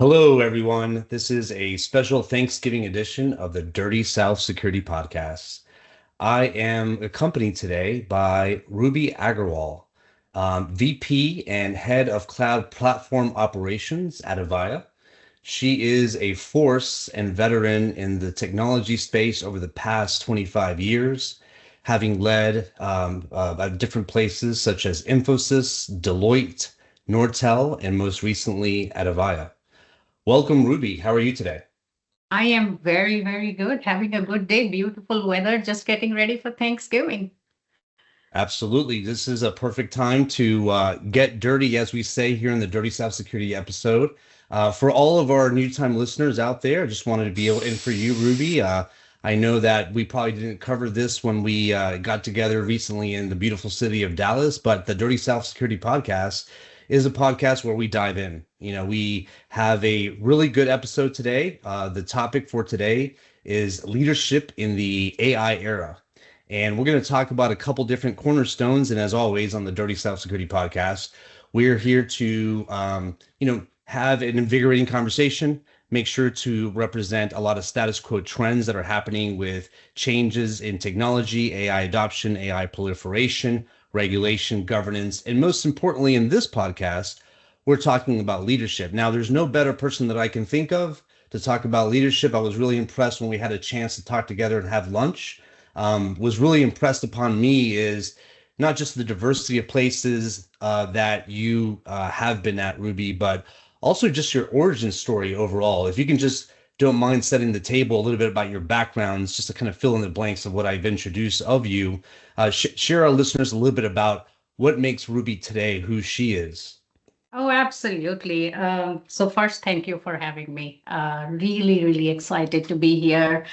Hello, everyone. This is a special Thanksgiving edition of the Dirty South Security Podcast. I am accompanied today by Ruby Agarwal, VP and Head of Cloud Platform Operations at Avaya. She is a force and veteran in the technology space over the past 25 years, having led at different places such as Infosys, Deloitte, Nortel, and most recently at Avaya. Welcome, Ruby. How are you today? I am very, very good. Having a good day, beautiful weather, just getting ready for Thanksgiving. Absolutely. This is a perfect time to get dirty, as we say here in the Dirty South Security episode. For all of our new time listeners out there, I just wanted to be able, and for you, Ruby, I know that we probably didn't cover this when we got together recently in the beautiful city of Dallas, but the Dirty South Security podcast is a podcast where we dive in. We have a really good episode today. The topic for today is leadership in the AI era. And we're going to talk about a couple different cornerstones. And as always, on the Dirty South Security podcast, we're here to, have an invigorating conversation, make sure to represent a lot of status quo trends that are happening with changes in technology, AI adoption, AI proliferation, regulation, governance. And most importantly, in this podcast, we're talking about leadership. Now, there's no better person that I can think of to talk about leadership. I was really impressed when we had a chance to talk together and have lunch. Was really impressed upon me is not just the diversity of places that you have been at, Ruby, but also just your origin story overall. If you can just don't mind setting the table a little bit about your backgrounds, just to kind of fill in the blanks of what I've introduced of you, share our listeners a little bit about what makes Ruby today who she is. Oh, absolutely. So first, thank you for having me. Really, really excited to be here,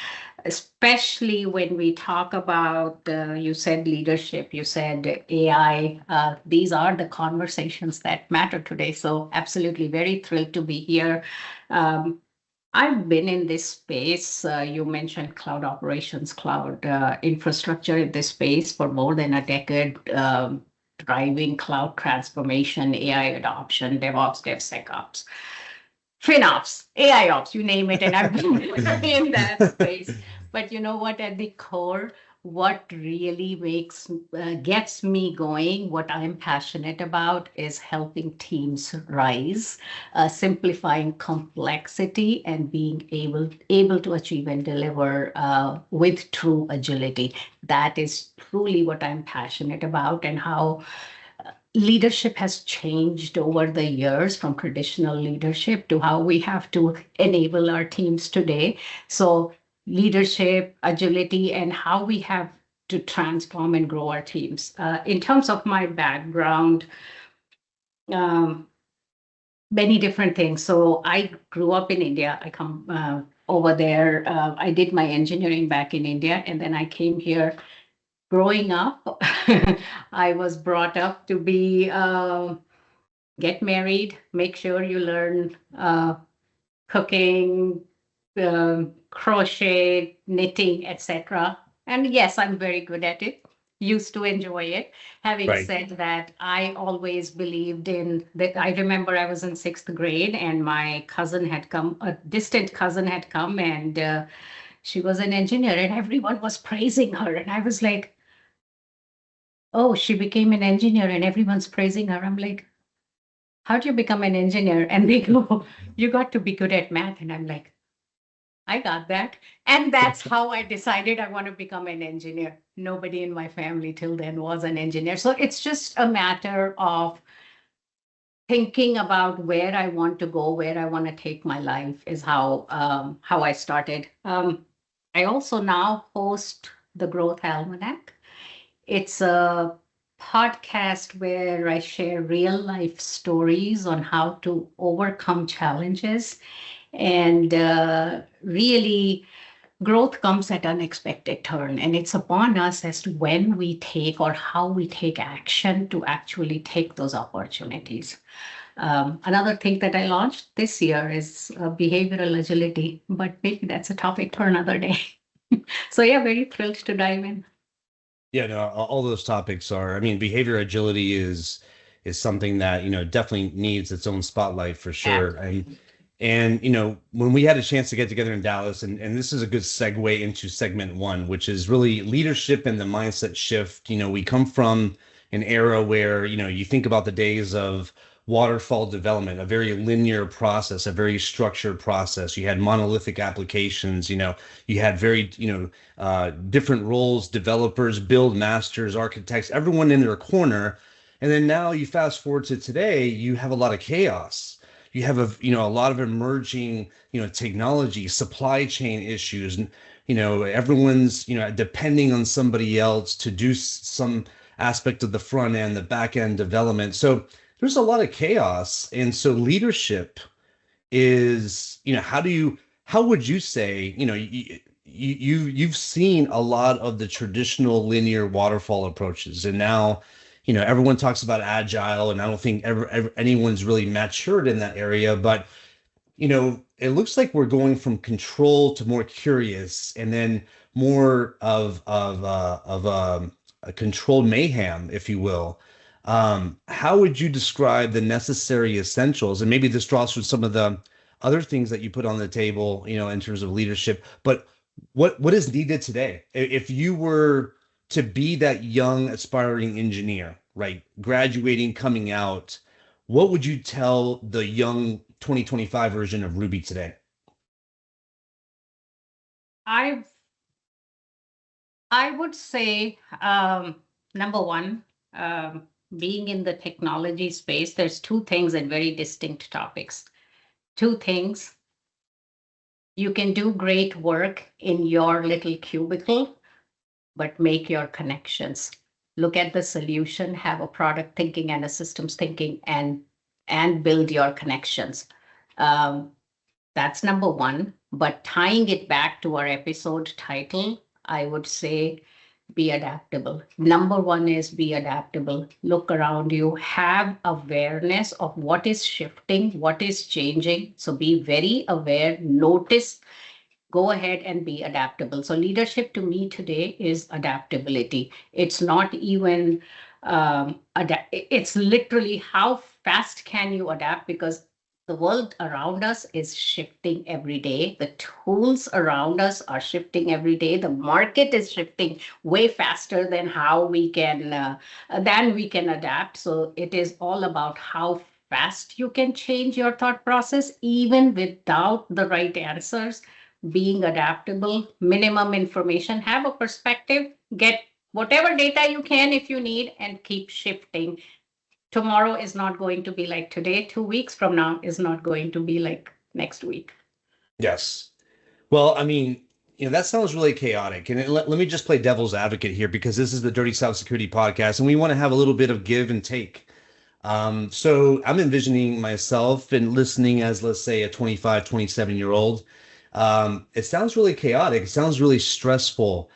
especially when we talk about, you said leadership, you said AI. These are the conversations that matter today. So absolutely very thrilled to be here. Um, I've been in this space. You mentioned cloud operations, cloud infrastructure in this space for more than a decade, driving cloud transformation, AI adoption, DevOps, DevSecOps, FinOps, AIOps, you name it, and I've been in that space. But you know what? At the core, what really gets me going, what I'm passionate about, is helping teams rise, simplifying complexity, and being able to achieve and deliver with true agility. That is truly what I'm passionate about, and how leadership has changed over the years from traditional leadership to how we have to enable our teams today. So, leadership, agility, and how we have to transform and grow our teams. In terms of my background, um, many different things. So, I grew up in India. I come over there. I did my engineering back in India, and then I came here. Growing up, I was brought up to be get married, make sure you learn cooking, crochet, knitting, etc. And yes, I'm very good at it. Used to enjoy it. Having Right. said that, I always believed in that. I remember I was in sixth grade and my cousin had come, a distant cousin had come, and she was an engineer, and everyone was praising her. And I was like, oh, she became an engineer and everyone's praising her. I'm like, how do you become an engineer? And they go, you got to be good at math. And I'm like, I got that. And that's how I decided I want to become an engineer. Nobody in my family till then was an engineer. So it's just a matter of thinking about where I want to go, where I want to take my life is how I started. I also now host the Growth Almanac. It's a podcast where I share real life stories on how to overcome challenges. And really, growth comes at unexpected turn. And it's upon us as to when we take or how we take action to actually take those opportunities. Another thing that I launched this year is behavioral agility, but maybe that's a topic for another day. So, yeah, very thrilled to dive in. Yeah, no, all those topics are, I mean, behavior agility is something that, definitely needs its own spotlight for sure. And Absolutely. And, when we had a chance to get together in Dallas, and this is a good segue into segment one, which is really leadership and the mindset shift. We come from an era where, you think about the days of waterfall development, a very linear process, a very structured process. You had monolithic applications, you had very, different roles, developers, build masters, architects, everyone in their corner. And then now you fast forward to today, you have a lot of chaos. You have a lot of emerging technology, supply chain issues, and everyone's depending on somebody else to do some aspect of the front end, the back end development. So there's a lot of chaos. And so leadership is, how would you say, you've seen a lot of the traditional linear waterfall approaches, and now everyone talks about agile, and I don't think ever anyone's really matured in that area. But it looks like we're going from control to more curious, and then more of a controlled mayhem, if you will. How would you describe the necessary essentials? And maybe this draws from some of the other things that you put on the table, in terms of leadership. But what is needed today? If you were to be that young aspiring engineer, right, graduating, coming out, what would you tell the young 2025 version of Ruby today? I would say, number one, being in the technology space, there's two things and very distinct topics. Two things. You can do great work in your little cubicle, but make your connections. Look at the solution, have a product thinking and a systems thinking, and build your connections. That's number one. But tying it back to our episode title, I would say be adaptable. Number one is be adaptable. Look around you, have awareness of what is shifting, what is changing. So be very aware, notice, go ahead and be adaptable. So leadership to me today is adaptability. It's not even, it's literally how fast can you adapt, because the world around us is shifting every day. The tools around us are shifting every day. The market is shifting way faster than how we can adapt. So it is all about how fast you can change your thought process, even without the right answers. Being adaptable, minimum information, have a perspective, get whatever data you can if you need, and keep shifting. Tomorrow is not going to be like today. 2 weeks from now is not going to be like next week. Yes. Well, I mean, that sounds really chaotic. And let me just play devil's advocate here, because this is the Dirty Cybersecurity podcast, and we want to have a little bit of give and take. So I'm envisioning myself and listening as, let's say, a 25, 27-year-old. It sounds really chaotic. It sounds really stressful.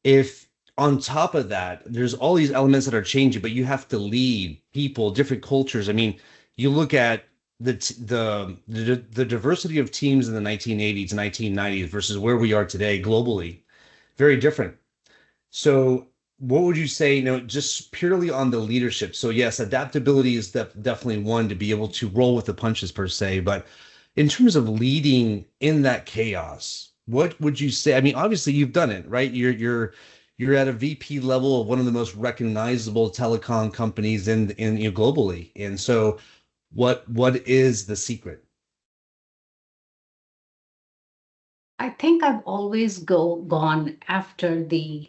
If on top of that, there's all these elements that are changing, but you have to lead people, different cultures. I mean, you look at the diversity of teams in the 1980s, 1990s versus where we are today globally, very different. So what would you say, just purely on the leadership? So yes, adaptability is definitely one, to be able to roll with the punches per se, but in terms of leading in that chaos, what would you say? I mean, obviously you've done it, right? You're at a VP level of one of the most recognizable telecom companies in globally. And so what is the secret? I think I've always gone after the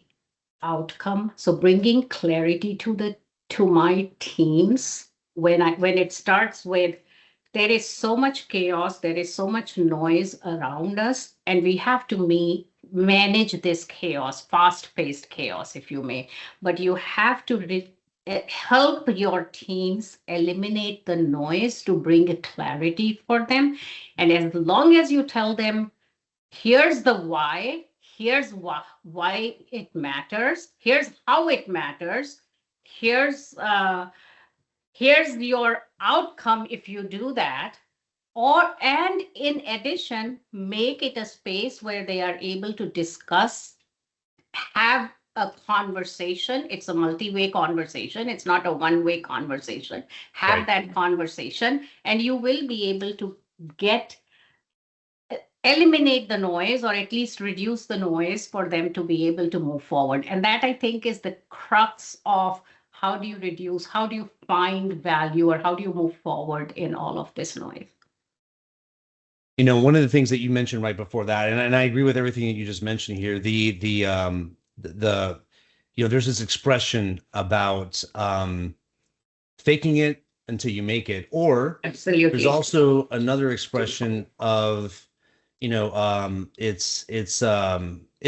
outcome. So bringing clarity to my teams, when it starts with, there is so much chaos, there is so much noise around us, and we have to manage this chaos, fast-paced chaos, if you may. But you have to help your teams eliminate the noise to bring clarity for them. And as long as you tell them, here's the why, here's why it matters, here's how it matters, here's your outcome if you do that. And in addition, make it a space where they are able to discuss, have a conversation. It's a multi-way conversation. It's not a one-way conversation. Have Right. that conversation, and you will be able to get eliminate the noise or at least reduce the noise for them to be able to move forward. And that, I think, is the crux of how do you reduce, how do you find value, or how do you move forward in all of this noise? One of the things that you mentioned right before that, and I agree with everything that you just mentioned here, there's this expression about faking it until you make it, or there's Absolutely. also another expression of, it's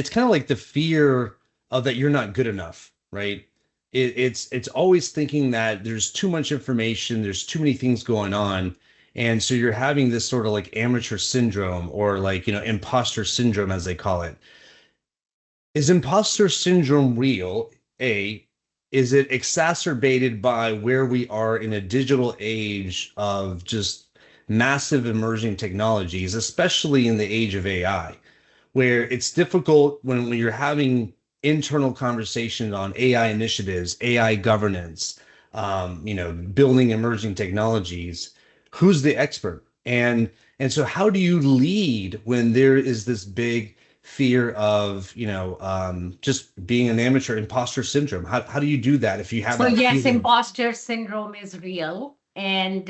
kind of like the fear of that you're not good enough, right? It's always thinking that there's too much information, there's too many things going on, and so you're having this sort of like amateur syndrome, or like, imposter syndrome, as they call it. Is imposter syndrome real? A, is it exacerbated by where we are in a digital age of just massive emerging technologies, especially in the age of AI, where it's difficult when you're having internal conversations on AI initiatives, AI governance, building emerging technologies, who's the expert? And so how do you lead when there is this big fear of, just being an amateur, imposter syndrome? How do you do that if you have So that yes, feeling? imposter syndrome is real. And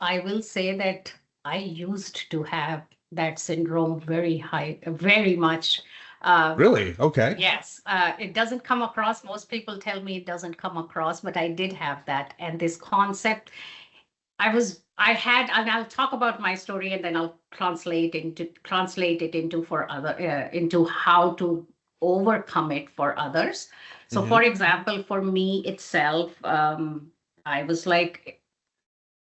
I will say that I used to have that syndrome very high, very much. Uh, Really? Okay. yes, it doesn't come across. Most people tell me it doesn't come across, but I did have that. And this concept, I had, and I'll talk about my story and then I'll translate it into for other, into how to overcome it for others. So, Hmm. for example, for me itself, I was like,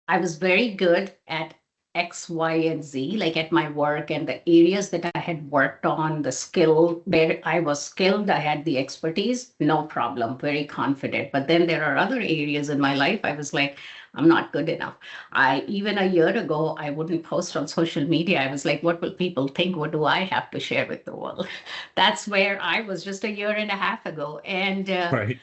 I was very good at X, Y, and Z, like at my work and the areas that I had worked on, the skill where I was skilled, I had the expertise, no problem, very confident. But then there are other areas in my life I was like, I'm not good enough. Even a year ago, I wouldn't post on social media. I was like, what will people think? What do I have to share with the world? That's where I was just a year and a half ago. And Right.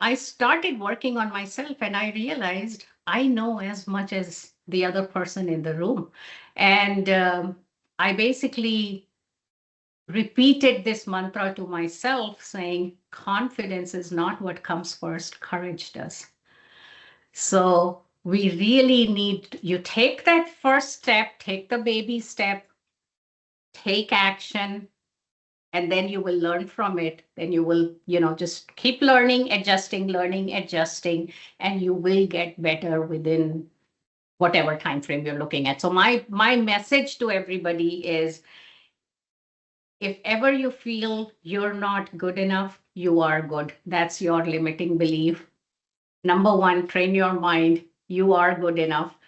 I started working on myself and I realized I know as much as the other person in the room. And I basically repeated this mantra to myself, saying, confidence is not what comes first, courage does. So we really need you take that first step, take the baby step, take action, and then you will learn from it. Then you will, just keep learning, adjusting, and you will get better within whatever time frame you're looking at. So my message to everybody is, if ever you feel you're not good enough, you are good. That's your limiting belief. Number one, train your mind. You are good enough.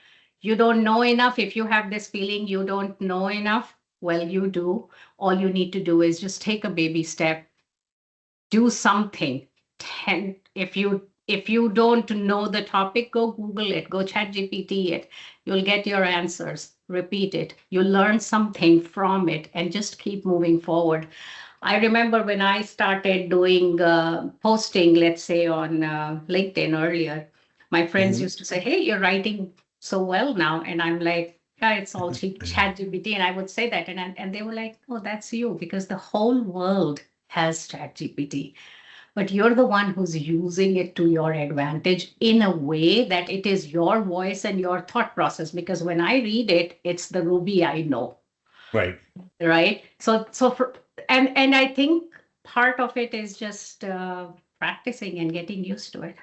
You don't know enough. If you have this feeling you don't know enough, well, you do. All you need to do is just take a baby step, do something. If you don't know the topic, go Google it, go chat GPT it. You'll get your answers. Repeat it. You learn something from it and just keep moving forward. I remember when I started doing posting, let's say on LinkedIn earlier, my friends Hmm. used to say, hey, you're writing so well now. And I'm like, yeah, it's all chat GPT. And I would say that. And they were like, oh, that's you, because the whole world has chat GPT, but you're the one who's using it to your advantage in a way that it is your voice and your thought process. Because when I read it, it's the Ruby I know, Right. right? And I think part of it is just practicing and getting used to it.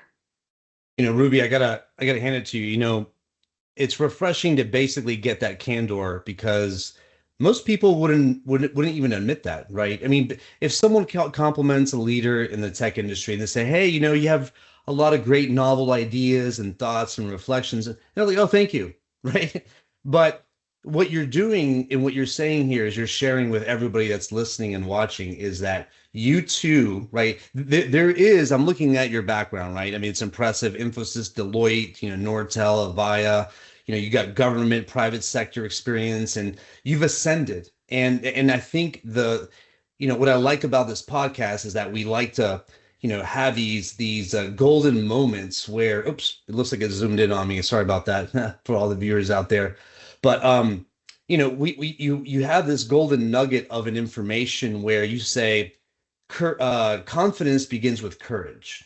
Ruby, I gotta hand it to you. It's refreshing to basically get that candor, because most people wouldn't even admit that, right? I mean, if someone compliments a leader in the tech industry and they say, "Hey, you have a lot of great novel ideas and thoughts and reflections," and they're like, "Oh, thank you," right? But what you're doing and what you're saying here is you're sharing with everybody that's listening and watching is that you too, right? There is, I'm looking at your background, right? I mean, it's impressive. Infosys, Deloitte, Nortel, Avaya, you got government, private sector experience, and you've ascended. And I think what I like about this podcast is that we like to, have these golden moments where, oops, it looks like it zoomed in on me. Sorry about that for all the viewers out there. But you have this golden nugget of an information where you say confidence begins with courage,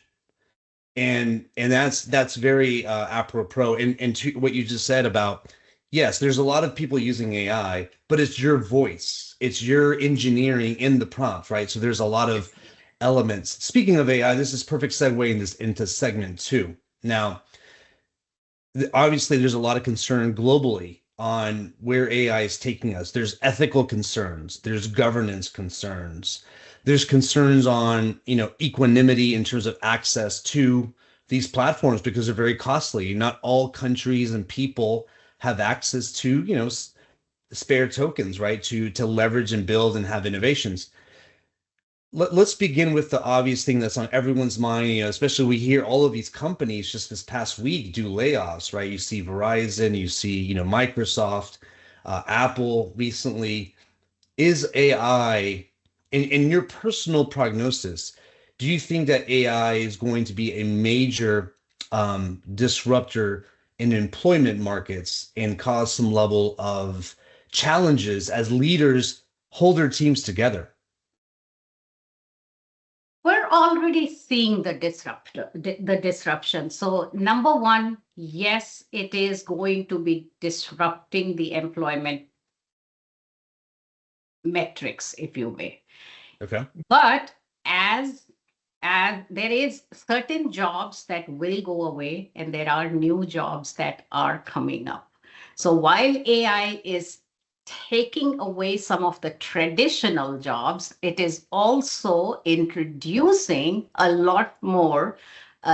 and that's very apropos. And to what you just said about, yes, there's a lot of people using AI, but it's your voice, it's your engineering in the prompt, right? So there's a lot of elements. Speaking of AI, this is perfect segue into segment two. Now, obviously there's a lot of concern globally on where AI is taking us. There's ethical concerns, there's governance concerns, there's concerns on, equanimity in terms of access to these platforms because they're very costly. Not all countries and people have access to, spare tokens, right? To leverage and build and have innovations. Let's begin with the obvious thing that's on everyone's mind, especially we hear all of these companies just this past week do layoffs, right? You see Verizon, you see, Microsoft, Apple recently. Is AI, in your personal prognosis, do you think that AI is going to be a major disruptor in employment markets and cause some level of challenges as leaders hold their teams together? We're already seeing the disruption. So number one, yes, it is going to be disrupting the employment metrics, if you may. Okay. But as there is certain jobs that will go away and there are new jobs that are coming up. So while AI is taking away some of the traditional jobs, it is also introducing a lot more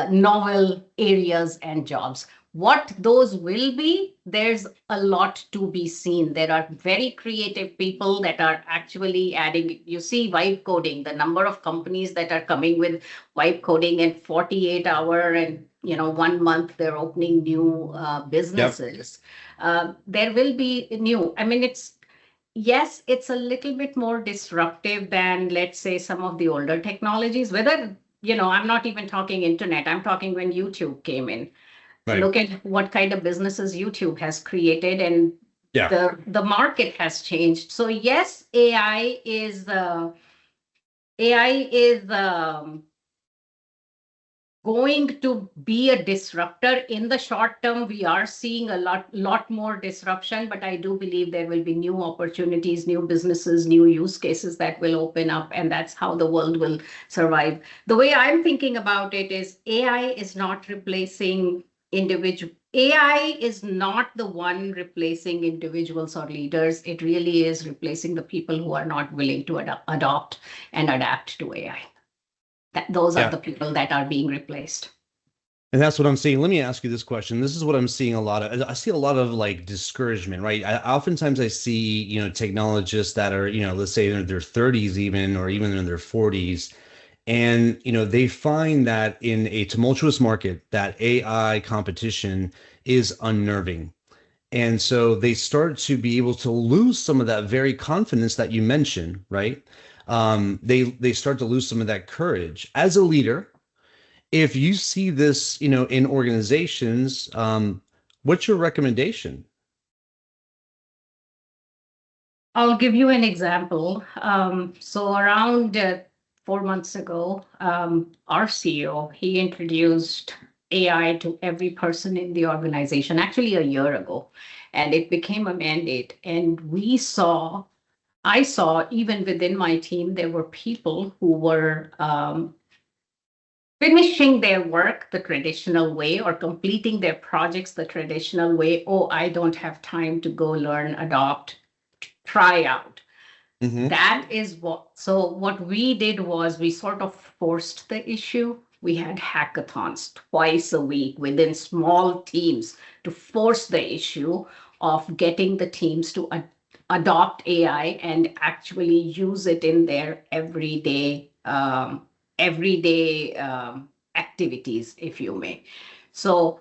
novel areas and jobs. What those will be, there's a lot to be seen. There are very creative people that are actually adding. You see, vibe coding, the number of companies that are coming with vibe coding in 48-hour and 1 month they're opening new Yep. businesses. There will be new. I mean, yes, it's a little bit more disruptive than, let's say, some of the older technologies. Whether, I'm not even talking internet, I'm talking when YouTube came in. Right. Look at what kind of businesses YouTube has created, and Yeah. the market has changed. So yes, AI is going to be a disruptor in the short term. We are seeing a lot more disruption, but I do believe there will be new opportunities, new businesses, new use cases that will open up, and that's how the world will survive. The way I'm thinking about it is AI is not replacing individual. AI is not the one replacing individuals or leaders. It really is replacing the people who are not willing to adopt and adapt to AI. Those are Yeah. the people that are being replaced. And that's what I'm seeing. Let me ask you this question. This is what I'm seeing a lot of. I see a lot of like discouragement, right? Oftentimes I see, technologists that are, let's say in their 30s even, or even in their 40s. And, they find that in a tumultuous market, that AI competition is unnerving. And so they start to be able to lose some of that very confidence that you mentioned, right? They start to lose some of that courage. As a leader, if you see this, in organizations, what's your recommendation? I'll give you an example. So around 4 months ago, our CEO, he introduced AI to every person in the organization, actually a year ago, and it became a mandate. And I saw even within my team, there were people who were finishing their work the traditional way or completing their projects the traditional way. Oh, I don't have time to go learn, adopt, try out. Hmm. That is what we did was we sort of forced the issue. We had hackathons twice a week within small teams to force the issue of getting the teams to adopt AI and actually use it in their everyday activities, if you may. So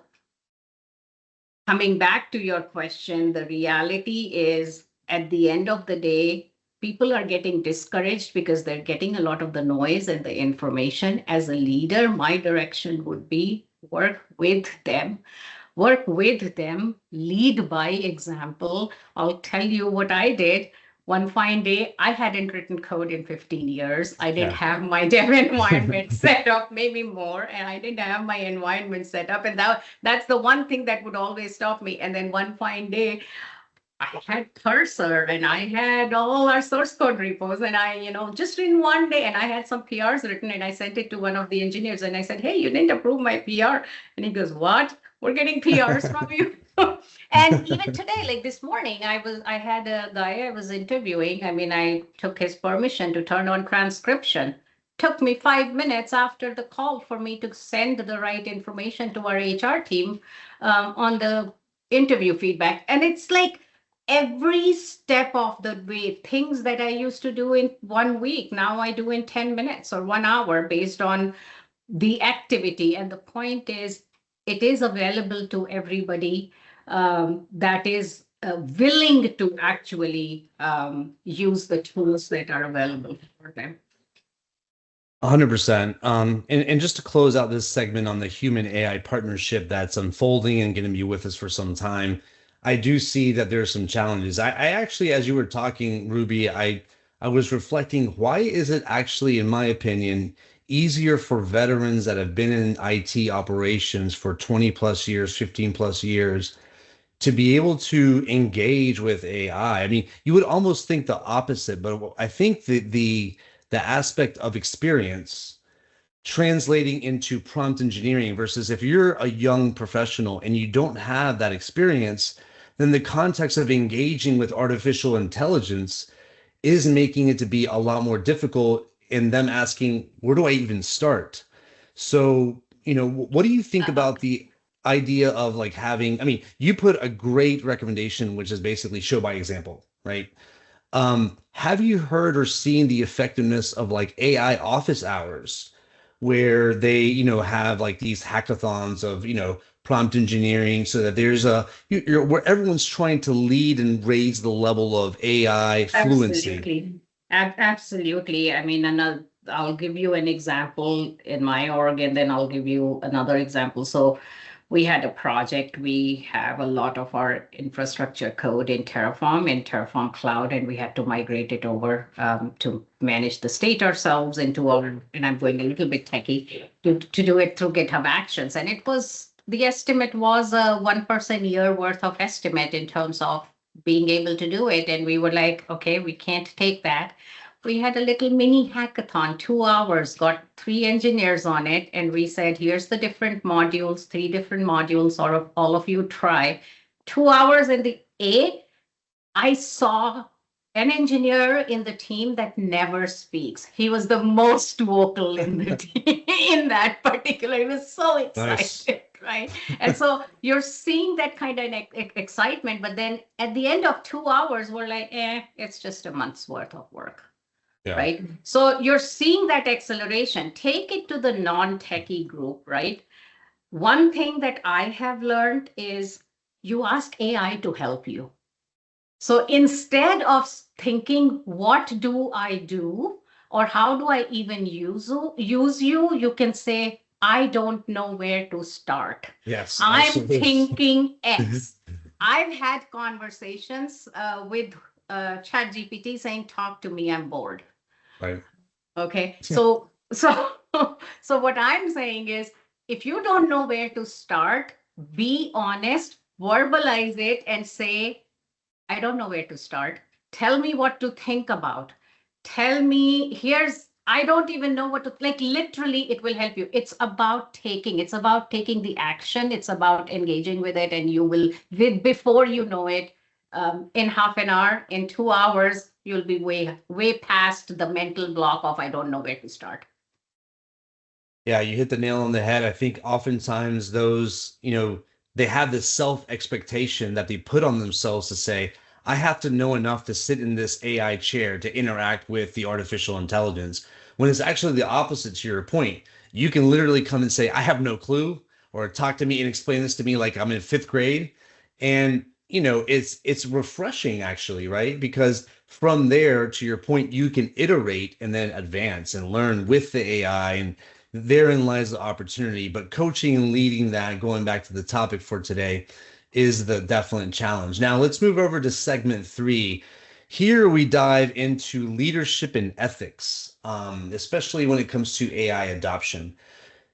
coming back to your question, the reality is at the end of the day, people are getting discouraged because they're getting a lot of the noise and the information. As a leader, my direction would be work with them, work with them, lead by example. I'll tell you what I did. One fine day, I hadn't written code in 15 years. I didn't Yeah. have my dev environment set up, maybe more, and I didn't have my environment set up. And that's the one thing that would always stop me. And then one fine day, I had Cursor and I had all our source code repos, and just in one day, and I had some PRs written, and I sent it to one of the engineers and I said, hey, you didn't approve my PR. And he goes, what? We're getting PRs from you. And even today, like this morning, I had a guy I was interviewing. I mean, I took his permission to turn on transcription. Took me 5 minutes after the call for me to send the right information to our HR team on the interview feedback. And it's like every step of the way, things that I used to do in 1 week, now I do in 10 minutes or 1 hour based on the activity. And the point is, it is available to everybody that is willing to actually use the tools that are available for them. 100%. And just to close out this segment on the human AI partnership that's unfolding and going to be with us for some time, I do see that there are some challenges. I actually, as you were talking, Ruby, I was reflecting, why is it actually, in my opinion, easier for veterans that have been in IT operations for 20 plus years, 15 plus years, to be able to engage with AI? I mean, you would almost think the opposite, but I think the aspect of experience translating into prompt engineering versus if you're a young professional and you don't have that experience, then the context of engaging with artificial intelligence is making it to be a lot more difficult in them asking, where do I even start? So, what do you think about the idea of like having, I mean, you put a great recommendation, which is basically show by example, right? Have you heard or seen the effectiveness of like AI office hours where they, have like these hackathons of, prompt engineering so that there's where everyone's trying to lead and raise the level of AI fluency? Absolutely. Absolutely. I mean, and I'll give you an example in my org, and then I'll give you another example. So we had a project. We have a lot of our infrastructure code in Terraform Cloud, and we had to migrate it over to manage the state ourselves into our, and I'm going a little bit techie, to do it through GitHub Actions. And the estimate was a 1% year worth of estimate in terms of being able to do it. And we were like, okay, we can't take that. We had a little mini hackathon, 2 hours, got 3 engineers on it. And we said, here's the different modules, 3 different modules, or all of you try. 2 hours in the I saw an engineer in the team that never speaks. He was the most vocal in the team in that particular. He was so excited. Nice. Right. And so you're seeing that kind of excitement, but then at the end of 2 hours, we're like, it's just a month's worth of work. Yeah. Right. So you're seeing that acceleration. Take it to the non-techie group, right? One thing that I have learned is you ask AI to help you. So instead of thinking, what do I do? Or how do I even use you? You can say, I don't know where to start. Yes. I'm Absolutely. thinking X. I've had conversations with ChatGPT saying, talk to me, I'm bored. Right. Okay. So what I'm saying is, if you don't know where to start, be honest, verbalize it and say, I don't know where to start. Tell me what to think about. Tell me, I don't even know what to, like, literally, it will help you. It's about taking the action. It's about engaging with it. And you will, before you know it, in half an hour, in 2 hours, you'll be way past the mental block of, I don't know where to start. Yeah, you hit the nail on the head. I think oftentimes those, they have this self expectation that they put on themselves to say, I have to know enough to sit in this AI chair to interact with the artificial intelligence. When it's actually the opposite to your point. You can literally come and say, I have no clue, or talk to me and explain this to me like I'm in fifth grade. And, it's refreshing actually, right? Because from there, to your point, you can iterate and then advance and learn with the AI. And therein lies the opportunity. But coaching and leading that, going back to the topic for today, is the definite challenge. Now let's move over to segment 3. Here we dive into leadership and ethics, especially when it comes to AI adoption.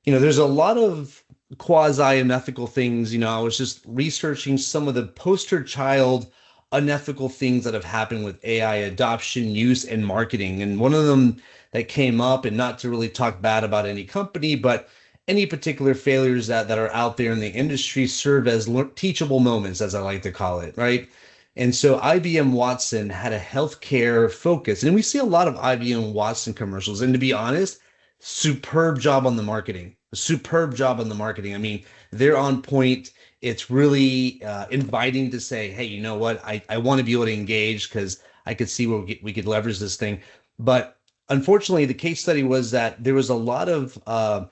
There's a lot of quasi unethical things. I was just researching some of the poster child unethical things that have happened with AI adoption, use, and marketing. And one of them that came up, and not to really talk bad about any company, but any particular failures that are out there in the industry serve as teachable moments, as I like to call it, right? And so IBM Watson had a healthcare focus, and we see a lot of IBM Watson commercials. And to be honest, superb job on the marketing. Superb job on the marketing. I mean, they're on point. It's really inviting to say, hey, you know what? I want to be able to engage because I could see where we could leverage this thing. But unfortunately, the case study was that there was a lot of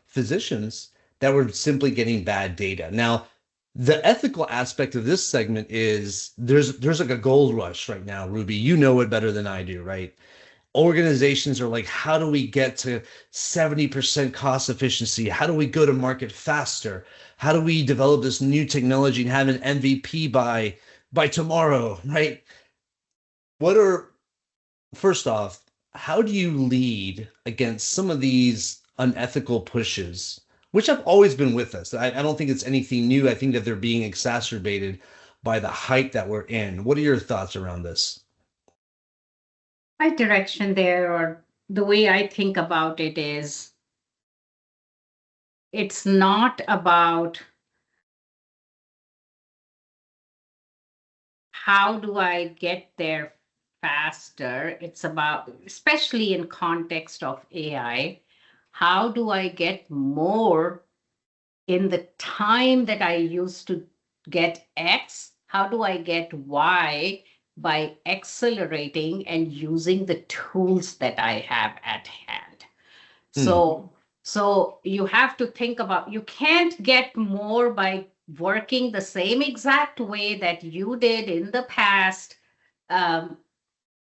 physicians that were simply getting bad data. Now, the ethical aspect of this segment is there's like a gold rush right now, Ruby. You know it better than I do, right? Organizations are like, how do we get to 70% cost efficiency? How do we go to market faster? How do we develop this new technology and have an MVP by tomorrow, right? What are First off, how do you lead against some of these unethical pushes, which have always been with us? I don't think it's anything new. I think that they're being exacerbated by the hype that we're in. What are your thoughts around this? My direction there, or the way I think about it, is it's not about how do I get there faster. It's about, especially in context of AI, how do I get more in the time that I used to get X? How do I get Y by accelerating and using the tools that I have at hand? Hmm. So you have to think about, you can't get more by working the same exact way that you did in the past. Um,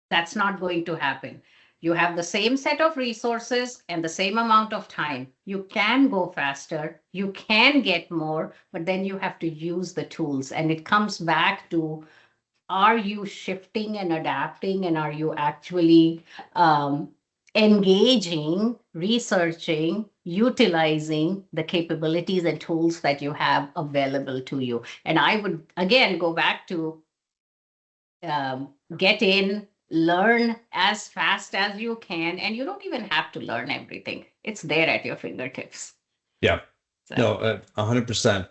that's not going to happen. You have the same set of resources and the same amount of time. You can go faster, you can get more, but then you have to use the tools. And it comes back to, are you shifting and adapting, and are you actually um, engaging, researching, utilizing the capabilities and tools that you have available to you? And I would again go back to get in, learn as fast as you can, and you don't even have to learn everything. It's there at your fingertips. Yeah. No, So 100%.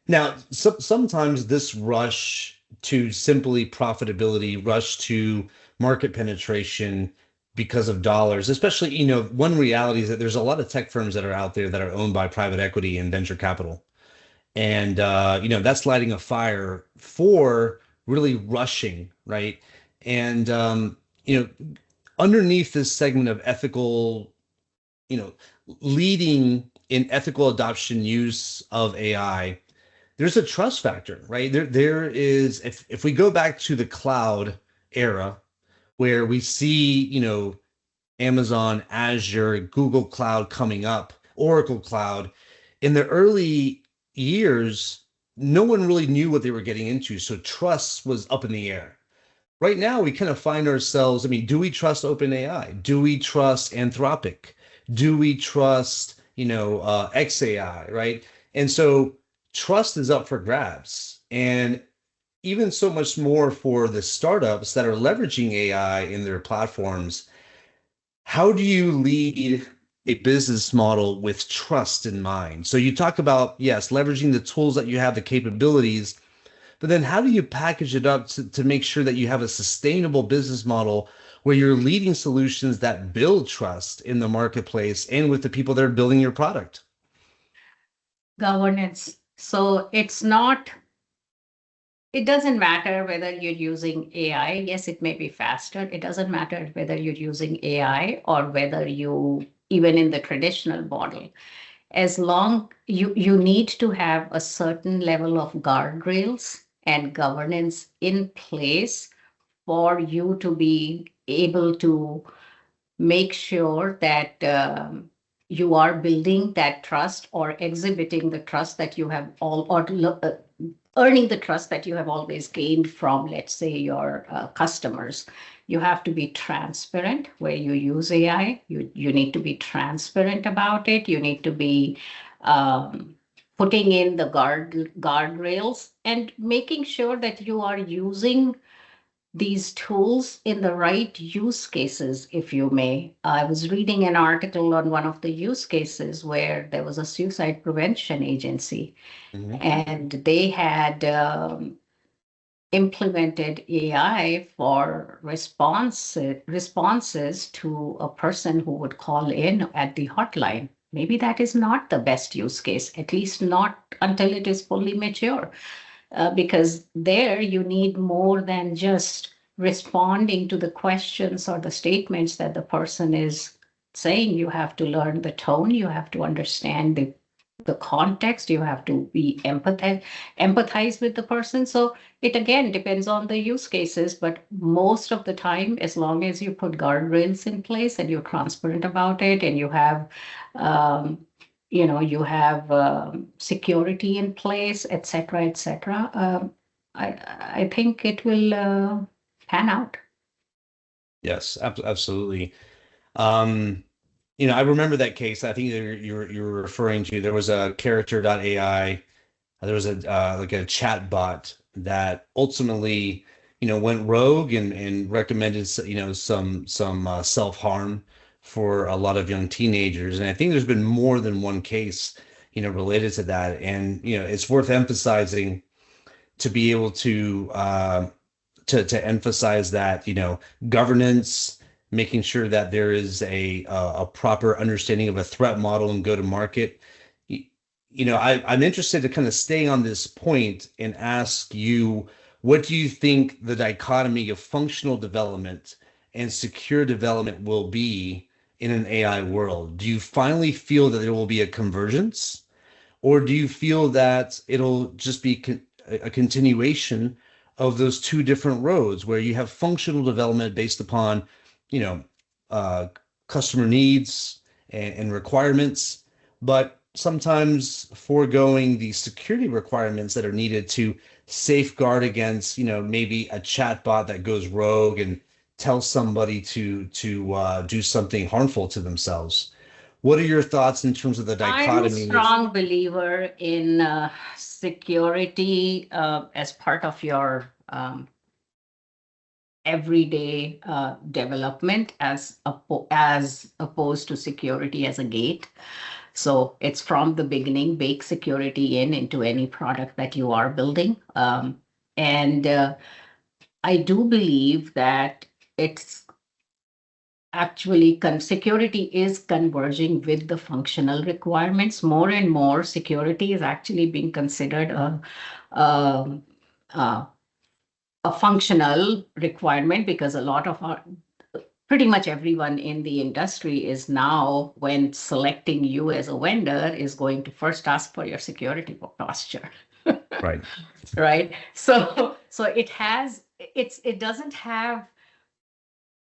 Now, sometimes this rush to simply profitability, rush to market penetration because of dollars, especially, one reality is that there's a lot of tech firms that are out there that are owned by private equity and venture capital. And, that's lighting a fire for really rushing, right? And, underneath this segment of ethical, you know, leading in ethical adoption use of AI, there's a trust factor, right? There is, if we go back to the cloud era where we see, Amazon, Azure, Google Cloud coming up, Oracle Cloud, in the early years, no one really knew what they were getting into. So trust was up in the air. Right now, we kind of find ourselves, I mean, do we trust OpenAI? Do we trust Anthropic? Do we trust, XAI, right? And so trust is up for grabs. And even so much more for the startups that are leveraging AI in their platforms. How do you lead a business model with trust in mind? So you talk about, yes, leveraging the tools that you have, the capabilities, but then how do you package it up to make sure that you have a sustainable business model where you're leading solutions that build trust in the marketplace and with the people that are building your product? governance. So it doesn't matter whether you're using AI. Yes, it may be faster. It doesn't matter whether you're using AI or whether you, even in the traditional model, as long you need to have a certain level of guardrails and governance in place for you to be able to make sure that you are building that trust or exhibiting the trust that you have earning the trust that you have always gained from, let's say, your customers. You have to be transparent where you use AI. You need to be transparent about it. You need to be putting in the guardrails and making sure that you are using these tools in the right use cases, if you may. I was reading an article on one of the use cases where there was a suicide prevention agency, and they had implemented AI for responses to a person who would call in at the hotline. Maybe that is not the best use case, at least not until it is fully mature, because there you need more than just responding to the questions or the statements that the person is saying. You have to learn the tone, you have to understand the context, you have to be empathize with the person. So it again depends on the use cases, but most of the time, as long as you put guardrails in place and you're transparent about it, and you have security in place, et cetera, et cetera, I think it will pan out. Yes, absolutely. I remember that case. I think you're referring to. There was a character.ai. There was a like a chat bot that ultimately, went rogue and recommended some self-harm for a lot of young teenagers. And I think there's been more than one case, related to that. And it's worth emphasizing to be able to emphasize that governance, making sure that there is a proper understanding of a threat model and go to market. I'm interested to kind of stay on this point and ask you, what do you think the dichotomy of functional development and secure development will be in an AI world? Do you finally feel that there will be a convergence, or do you feel that it'll just be a continuation of those two different roads where you have functional development based upon, you know, uh, customer needs and requirements, but sometimes foregoing the security requirements that are needed to safeguard against, maybe a chatbot that goes rogue and tells somebody to do something harmful to themselves? What are your thoughts in terms of the I'm a dichotomy of? strong believer in security as part of your everyday development, as opposed to security as a gate. So it's from the beginning, bake security into any product that you are building. And I do believe that it's actually security is converging with the functional requirements. More and more, security is actually being considered a, a, a functional requirement, because a lot of pretty much everyone in the industry is now, when selecting you as a vendor, is going to first ask for your security posture. Right. Right. So it doesn't have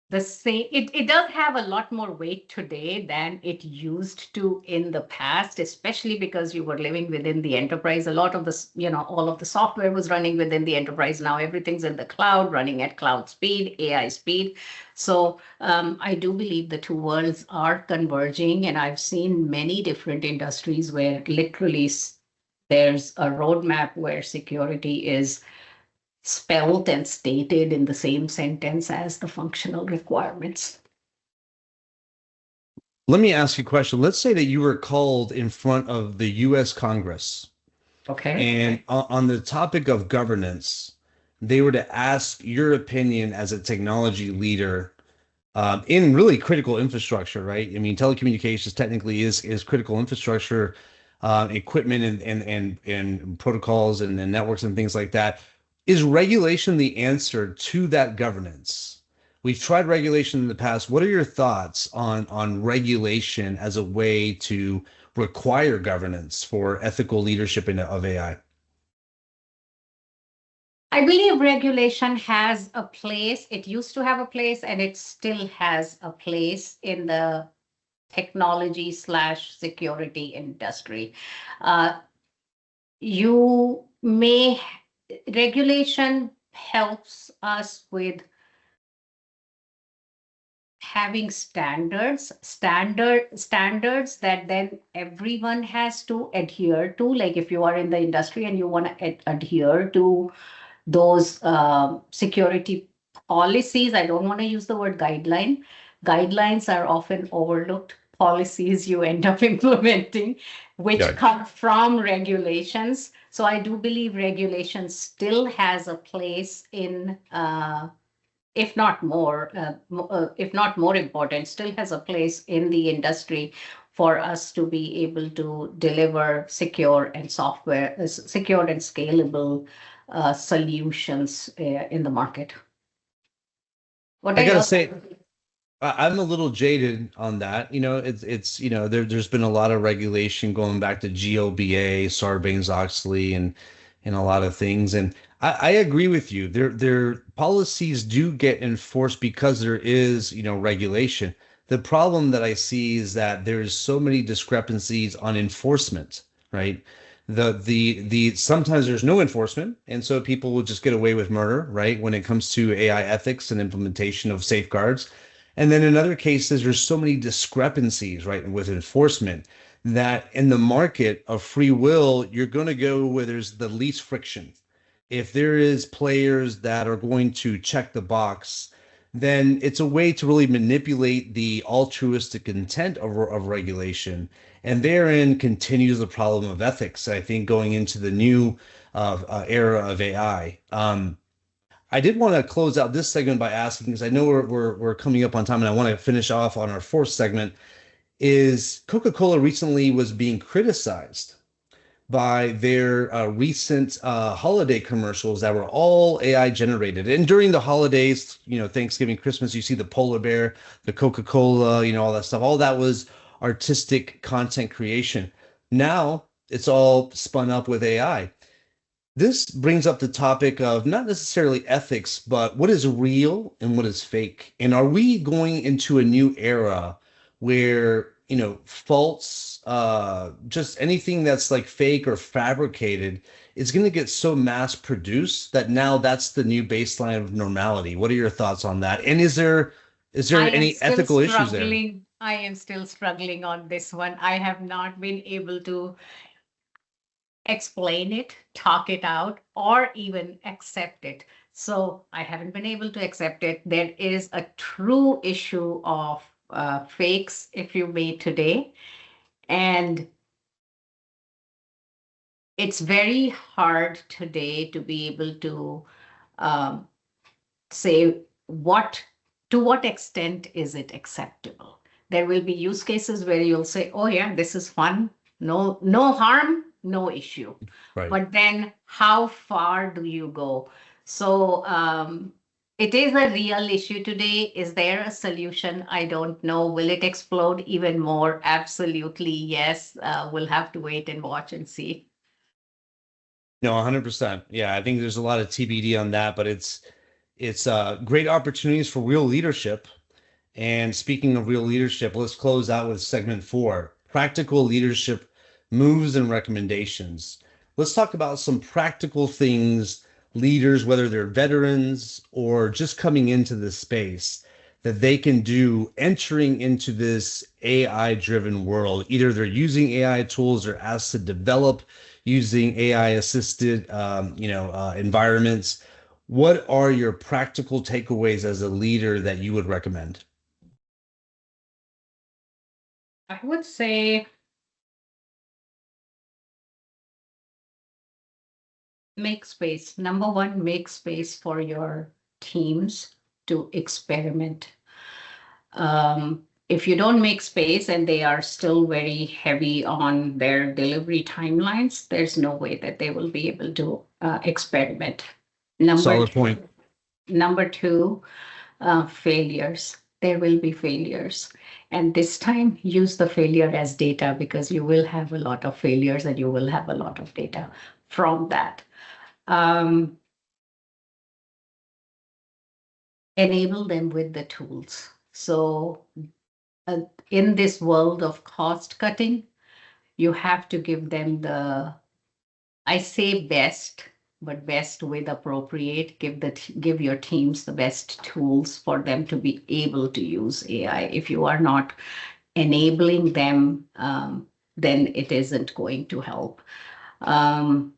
the same, it does have a lot more weight today than it used to in the past, especially because you were living within the enterprise. A lot of this, all of the software was running within the enterprise. Now everything's in the cloud, running at cloud speed, AI speed. So I do believe the two worlds are converging, and I've seen many different industries where literally there's a roadmap where security is spelled and stated in the same sentence as the functional requirements. Let me ask you a question. Let's say that you were called in front of the US Congress, Okay. and on the topic of governance, they were to ask your opinion as a technology leader in really critical infrastructure, right? I mean, telecommunications technically is critical infrastructure, equipment and protocols and networks and things like that. Is regulation the answer to that governance? We've tried regulation in the past. What are your thoughts on regulation as a way to require governance for ethical leadership of AI? I believe regulation has a place. It used to have a place, and it still has a place in the technology/security industry. Uh, you may regulation helps us with having standards that then everyone has to adhere to. Like if you are in the industry and you want to adhere to those security policies. I don't want to use the word guideline. Guidelines are often overlooked policies you end up implementing, which Yeah. come from regulations. So I do believe regulation still has a place in, if not more important, still has a place in the industry for us to be able to deliver secure and scalable solutions in the market. What I are gotta your say, I'm a little jaded on that. It's there's been a lot of regulation going back to GLBA, Sarbanes-Oxley, and a lot of things. And I agree with you. Their policies do get enforced because there is, regulation. The problem that I see is that there's so many discrepancies on enforcement, right? The sometimes there's no enforcement, and so people will just get away with murder, right? When it comes to AI ethics and implementation of safeguards. And then in other cases, there's so many discrepancies, right, with enforcement that in the market of free will, you're going to go where there's the least friction. If there is players that are going to check the box, then it's a way to really manipulate the altruistic intent of regulation. And therein continues the problem of ethics, I think, going into the new era of AI. I did want to close out this segment by asking, because I know we're coming up on time, and I want to finish off on our fourth segment. Is Coca-Cola recently was being criticized by their recent holiday commercials that were all AI generated. And during the holidays, Thanksgiving, Christmas, you see the polar bear, the Coca-Cola, all that stuff. All that was artistic content creation. Now it's all spun up with AI. This brings up the topic of not necessarily ethics, but what is real and what is fake. And are we going into a new era where, false, just anything that's like fake or fabricated is going to get so mass produced that now that's the new baseline of normality? What are your thoughts on that? And is there I am any still ethical issues there? struggling. I am still struggling on this one. I have not been able to explain it, talk it out, or even accept it. So I haven't been able to accept it. There is a true issue of fakes, if you may, today. And it's very hard today to be able to um, say to what extent is it acceptable. There will be use cases where you'll say, oh yeah, this is fun, no harm, no issue. Right. But then how far do you go? So it is a real issue today. Is there a solution? I don't know. Will it explode even more? Absolutely yes. We'll have to wait and watch and see. No, 100%. Yeah, I think there's a lot of TBD on that, but it's great opportunities for real leadership. And speaking of real leadership, let's close out with segment four, practical leadership moves and recommendations. Let's talk about some practical things leaders, whether they're veterans or just coming into this space, that they can do entering into this AI driven world. Either they're using AI tools or asked to develop using AI assisted, environments. What are your practical takeaways as a leader that you would recommend? I would say make space. Number one, make space for your teams to experiment. If you don't make space and they are still very heavy on their delivery timelines, there's no way that they will be able to experiment. Number Solid two, point. number two, failures. There will be failures. And this time, use the failure as data because you will have a lot of failures and you will have a lot of data from that. Um, enable them with the tools. So in this world of cost cutting, you have to give them the, I say best, but best with appropriate. Give your teams the best tools for them to be able to use AI. If you are not enabling them, then it isn't going to help. Um,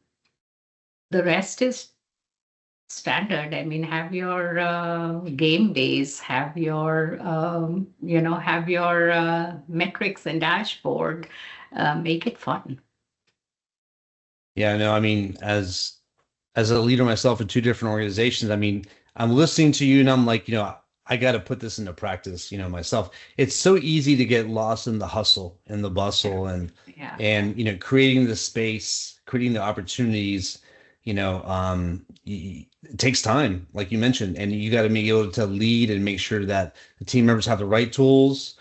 the rest is standard. I mean, have your game days, have your metrics and dashboard, make it fun. Yeah, no, I mean, as a leader myself in two different organizations, I mean, I'm listening to you and I'm like, I got to put this into practice, myself. It's so easy to get lost in the hustle and the Yeah, bustle and yeah. creating the space, creating the opportunities, it takes time, like you mentioned, and you got to be able to lead and make sure that the team members have the right tools,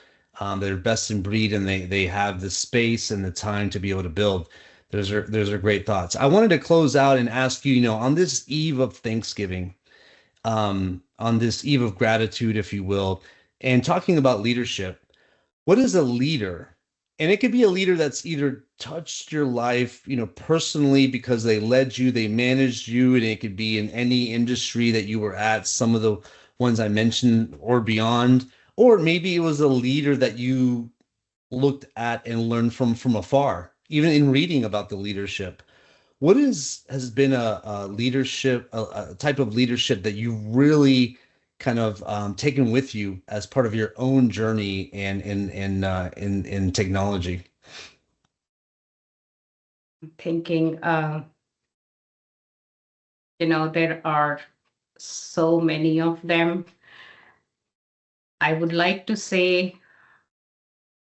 they're best in breed, and they have the space and the time to be able to build. Those are great thoughts. I wanted to close out and ask you, on this eve of Thanksgiving, on this eve of gratitude, if you will, and talking about leadership, what is a leader? And it could be a leader that's either touched your life, personally because they led you, they managed you, and it could be in any industry that you were at, some of the ones I mentioned or beyond, or maybe it was a leader that you looked at and learned from afar, even in reading about the leadership. What has been a leadership, a type of leadership that you really kind of taken with you as part of your own journey and in technology? Thinking, there are so many of them. I would like to say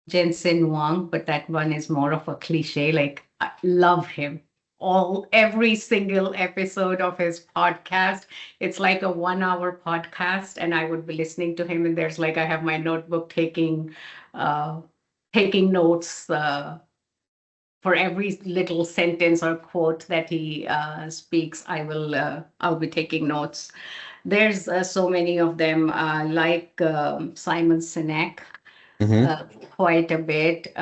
Jensen Wang, but that one is more of a cliche. Like, I love him. Every single episode of his podcast. It's like a 1 hour podcast, and I would be listening to him, and there's like I have my notebook uh, taking notes for every little sentence or quote that he speaks. I'll be taking notes. There's so many of them, like Simon Sinek, Hmm. uh, quite a bit.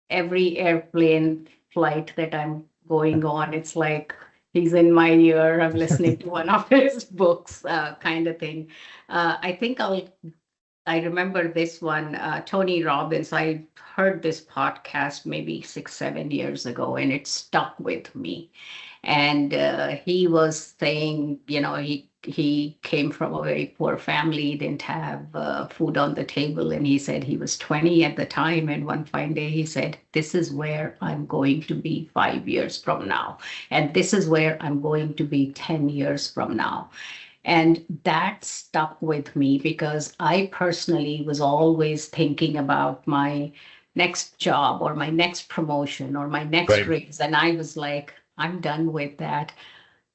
Every airplane flight that I'm going on, it's like he's in my ear. I'm listening to one of his books, kind of thing. I think I remember this one, Tony Robbins. I heard this podcast maybe 6, 7 years ago, and it stuck with me. And he was saying, he came from a very poor family, didn't have food on the table, and he said he was 20 at the time. And one fine day, he said, "This is where I'm going to be 5 years from now, and this is where I'm going to be 10 years from now." And that stuck with me because I personally was always thinking about my next job or my next promotion or my next Right. raise. And I was like, I'm done with that.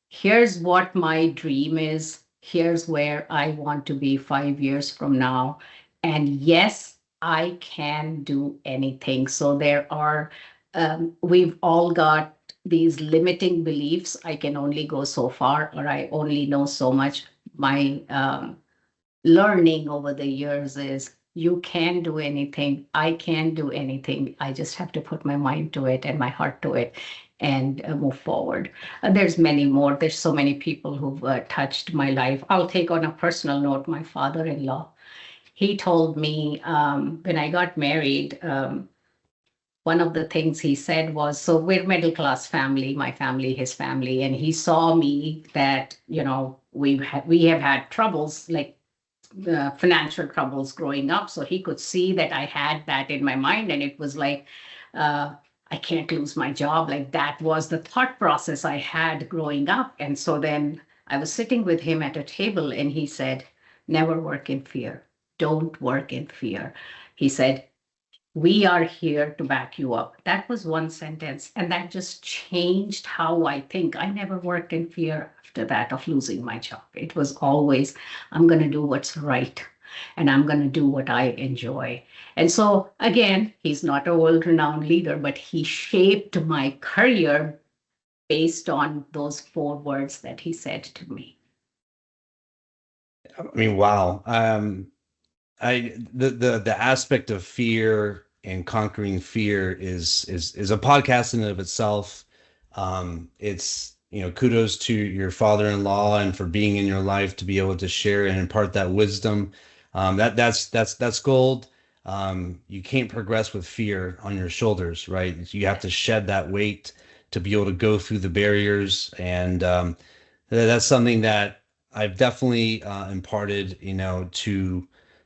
Here's what my dream is. Here's where I want to be 5 years from now. And yes, I can do anything. So we've all got these limiting beliefs. I can only go so far, or I only know so much. My learning over the years is you can do anything. I can do anything. I just have to put my mind to it and my heart to it and move forward. There's many more. There's so many people who've touched my life. I'll take on a personal note. My father-in-law, he told me when I got married, one of the things he said was, so we're middle class family, my family, his family, and he saw me that, we have had troubles, like financial troubles growing up. So he could see that I had that in my mind. And it was like, I can't lose my job. Like that was the thought process I had growing up. And so then I was sitting with him at a table and he said, never work in fear. Don't work in fear. He said, we are here to back you up. That was one sentence. And that just changed how I think. I never worked in fear after that of losing my job. It was always, I'm going to do what's right and I'm going to do what I enjoy. And so, again, he's not a world renowned leader, but he shaped my career based on those 4 words that he said to me. I mean, wow. The aspect of fear and conquering fear is a podcast in and of itself. It's, kudos to your father-in-law and for being in your life to be able to share and impart that wisdom. That's gold. You can't progress with fear on your shoulders, right? You have to shed that weight to be able to go through the barriers, and that's something that I've definitely imparted,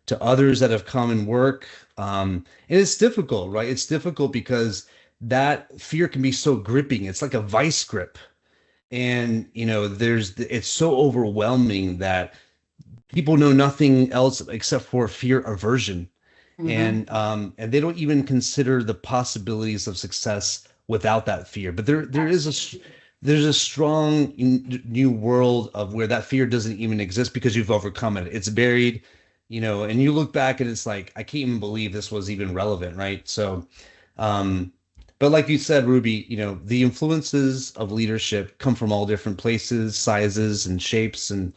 to others that have come and work. And it's difficult, right? It's difficult because that fear can be so gripping. It's like a vice grip. And, it's so overwhelming that people know nothing else except for fear aversion. Mm-hmm. And they don't even consider the possibilities of success without that fear. But there's a strong new world of where that fear doesn't even exist because you've overcome it. It's buried, and you look back and it's like, I can't even believe this was even relevant, right? So, um, but like you said, Ruby, the influences of leadership come from all different places, sizes, and shapes. And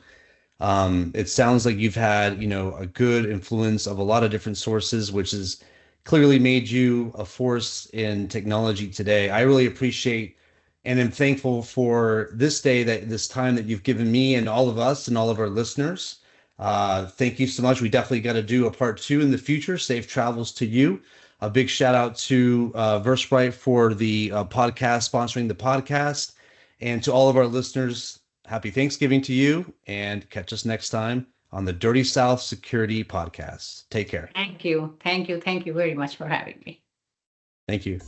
it sounds like you've had, a good influence of a lot of different sources, which has clearly made you a force in technology today. I really appreciate and am thankful for this day, that this time that you've given me and all of us and all of our listeners. Thank you so much. We definitely got to do a part two in the future. Safe travels to you. A big shout out to Versprite for the podcast, sponsoring the podcast. And to all of our listeners, happy Thanksgiving to you, and catch us next time on the Dirty South Security Podcast. Take care. Thank you. Thank you. Thank you very much for having me. Thank you.